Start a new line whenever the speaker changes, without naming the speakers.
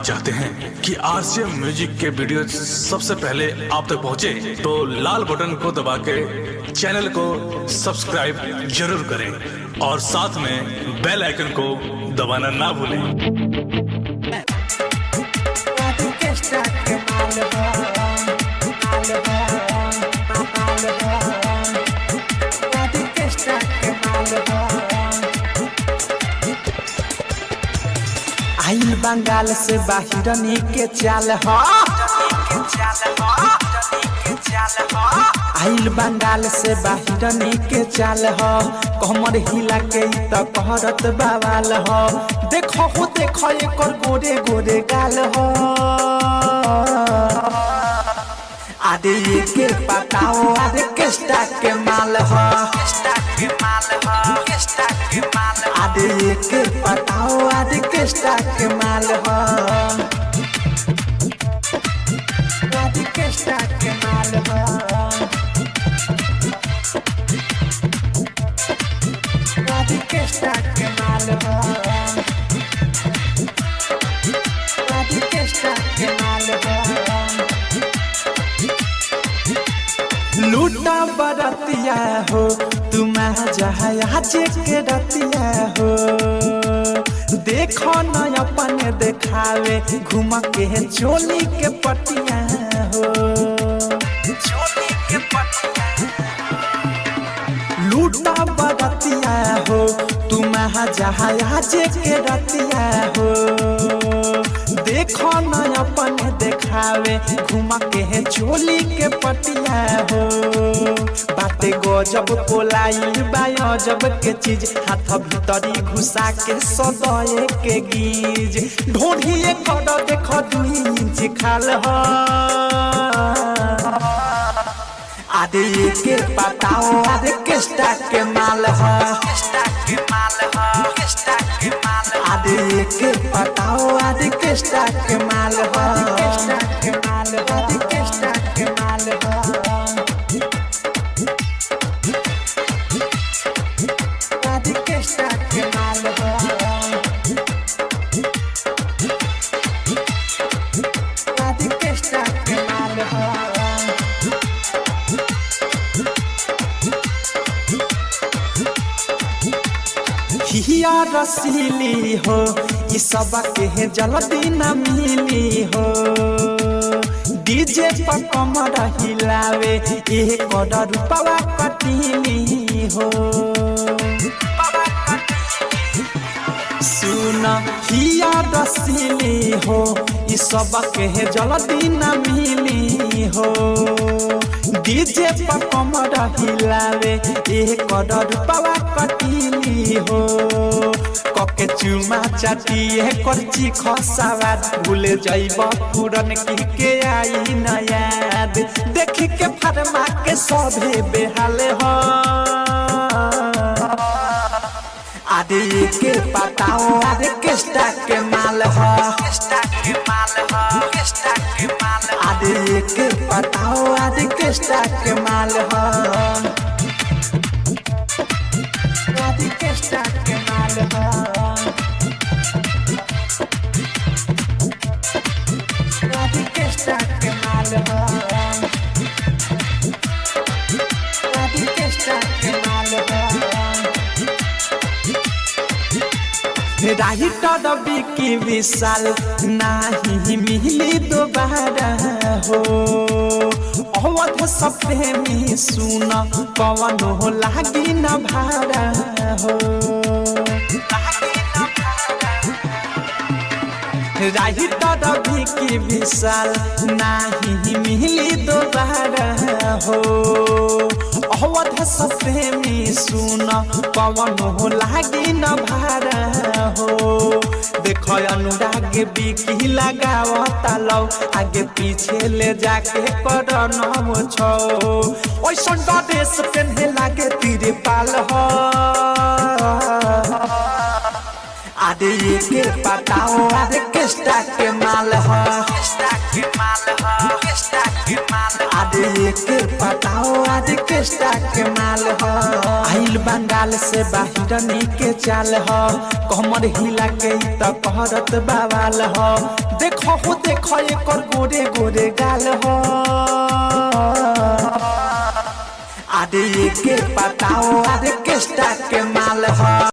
चाहते हैं कि आरसीएम म्यूजिक के वीडियो सबसे पहले आप तक पहुंचे तो लाल बटन को दबा के चैनल को सब्सक्राइब जरूर करें और साथ में बेल आइकन को दबाना ना भूलें।
आइल बंगाल से बाहिरनी के चाल हो, आइल बंगाल से बाहिरनी के चाल हो, कमर हिला के त कहरत बवाल हो। देखो हो देखो एकर गोरे गोरे गाल हो, आदे ये के पताओ आदे केस्टा के माल हो, आदे ये के पताओ आदे केस्टा के माल हो, आदे केस्टा के माल हो, आदे केस्टा के माल हो, आदे केस्टा के माल हो। लूटा बरतिया हो तुम जहाज के रतिया हो, देखो न अपन देखावे घूम के चोली के पटिया हो, चोली के पटिया। लूटा बरतिया हो तुम जहाज के रतिया हो, देखो न अपन देखावे घूम के चोली के पटिया हो। बाटे गजब पोलाई बायो जब के चीज, हाथ भीतरी घुसा के सदये के गीज, ढोढ़िए कर देखो 2 इंच खाल हो, आदे के पताओ आदे केस्टा के माल हो, आदे के पताओ आदे केस्टा के माल हो, आदे केस्टा के माल हो, आदे केस्टा के माल हो, आदे केस्टा के माल हो। हिया रसीली हो ये सब के जल्दी न मिली हो, डीजे पर कमर हिलावे एक रुपवा कटीली हो। सुन हिया रसीली हो ये सब के जल्दी न मिली हो, डीजे पर कमर हिलावे एक रुपवा कटीली हो। कके चुमा चाटिए करची खसावाद, भूले जाइब पुरन की के आई न याद, देखी के फरमा के सभे बेहाल हो, आदे के पताओ आदे केस्टा के माल हो, आदे के पताओ आदे केस्टा के माल हो, आदे केस्टा के माल हो, आदे केस्टा के माल हो, आदे केस्टा के माल हो। राही टडबी की विशाल नाही मिली दोबारा हो, अवध सपने में सुन पवन हो लागी न भारा हो, राही टडबी की विशाल नाही मिली दोबारा हो, अवध सपने में सुन पवन हो लागी न भारा हो। देखो अनुराग बिकी लगावता लो, आगे पीछे ले जाके कर नमो छो, ओइसन ड्रेस पहने लागे तीरे पाल हो, आदे के पताओ आदे केस्टा के माल हो, आदे के पताओ आदे केस्टा के माल हो। आइल बंगाल से बाहिरनी के चाल हो, कमर हिला के त कहरत बवाल हो। देखो हो देखो एकर गोरे गोरे गाल हो आदे के बताओ आदे किस्ता के माल हो।